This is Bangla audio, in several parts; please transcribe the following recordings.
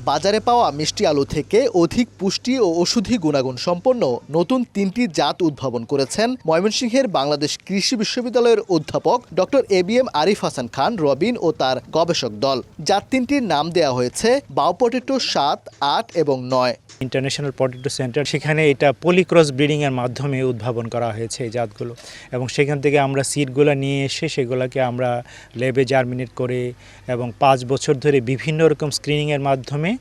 বাজারে পাওয়া মিষ্টি আলু থেকে অধিক পুষ্টি ও ওষুধি গুণাগুণ সম্পন্ন নতুন 3টি জাত উদ্ভাবন করেছেন ময়মনসিংহের বাংলাদেশ কৃষি বিশ্ববিদ্যালয়ের অধ্যাপক ডক্টর ABM আরিফ হাসান খান রবিন ও তার গবেষক দল। জাত 3টির নাম দেওয়া হয়েছে বাও পটেটো 7, 8 এবং 9। ইন্টারন্যাশনাল পটেটো সেন্টার, সেখানে এটা পলিক্রস ব্রিডিংয়ের মাধ্যমে উদ্ভাবন করা হয়েছে এই জাতগুলো, এবং সেখান থেকে আমরা সিডগুলো নিয়ে এসে সেগুলোকে আমরা ল্যাবে জার্মিনেট করে এবং 5 বছর ধরে বিভিন্ন রকম স্ক্রিনিংয়ের মাধ্যমে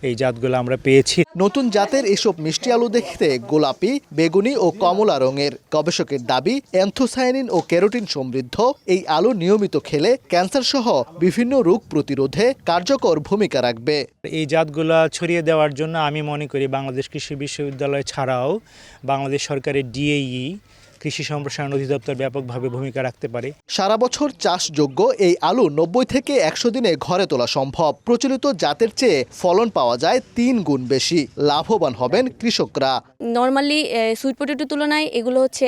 এই জাতগুলো আমরা পেয়েছি। নতুন জাতের এসব মিষ্টি আলু দেখতে গোলাপি, বেগুনি ও কমলা রঙের। গবেষকের দাবি, অ্যান্থোসায়ানিন ও ক্যারোটিন সমৃদ্ধ এই আলু নিয়মিত খেলে ক্যান্সার সহ বিভিন্ন রোগ প্রতিরোধে কার্যকর ভূমিকা রাখবে। এই জাতগুলো ছড়িয়ে দেওয়ার জন্য আমি মনে করি বাংলাদেশ কৃষি বিশ্ববিদ্যালয় ছাড়াও বাংলাদেশ সরকারের DAE কৃষি সম্প্রসারণ অধিদপ্তর ব্যাপকভাবে ভূমিকা রাখতে পারে। সারা বছর চাষযোগ্য এই আলু 90 থেকে 100 দিনে ঘরে তোলা সম্ভব। প্রচলিত জাতের চেয়ে ফলন পাওয়া যায় 3 গুণ বেশি। লাভবান হবেন কৃষকরা। নর্মালি সুইট পটেটোর তুলনায় এগুলো হচ্ছে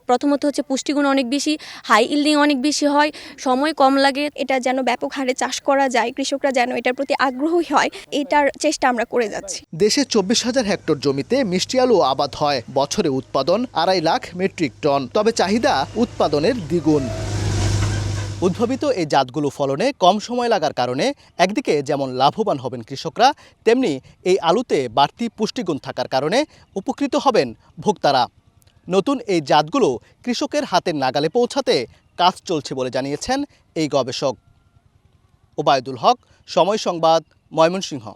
প্রথমত হচ্ছে পুষ্টিগুণ অনেক বেশি, হাই ইল্ডিং অনেক বেশি হয়, সময় কম লাগে। এটা যেন ব্যাপক হারে চাষ করা যায়, কৃষকরা যেন এটার প্রতি আগ্রহী হয়, এটার চেষ্টা আমরা করে যাচ্ছি। দেশে 24,000 হেক্টর জমিতে মিষ্টি আলু আবাদ হয়। বছরে উৎপাদন 2.5 লাখ মেট্রিক টন, তবে চাহিদা উৎপাদনের দ্বিগুণ। উদ্ভাবিত এই জাতগুলো ফলনে কম সময় লাগার কারণে একদিকে যেমন লাভবান হবেন কৃষকরা, তেমনি এই আলুতে বাড়তি পুষ্টিগুণ থাকার কারণে উপকৃত হবেন ভোক্তারা। নতুন এই জাতগুলো কৃষকের হাতের নাগালে পৌঁছাতে কাজ চলছে বলে জানিয়েছেন এই গবেষক। ওবায়দুল হক, সময় সংবাদ, ময়মনসিংহ।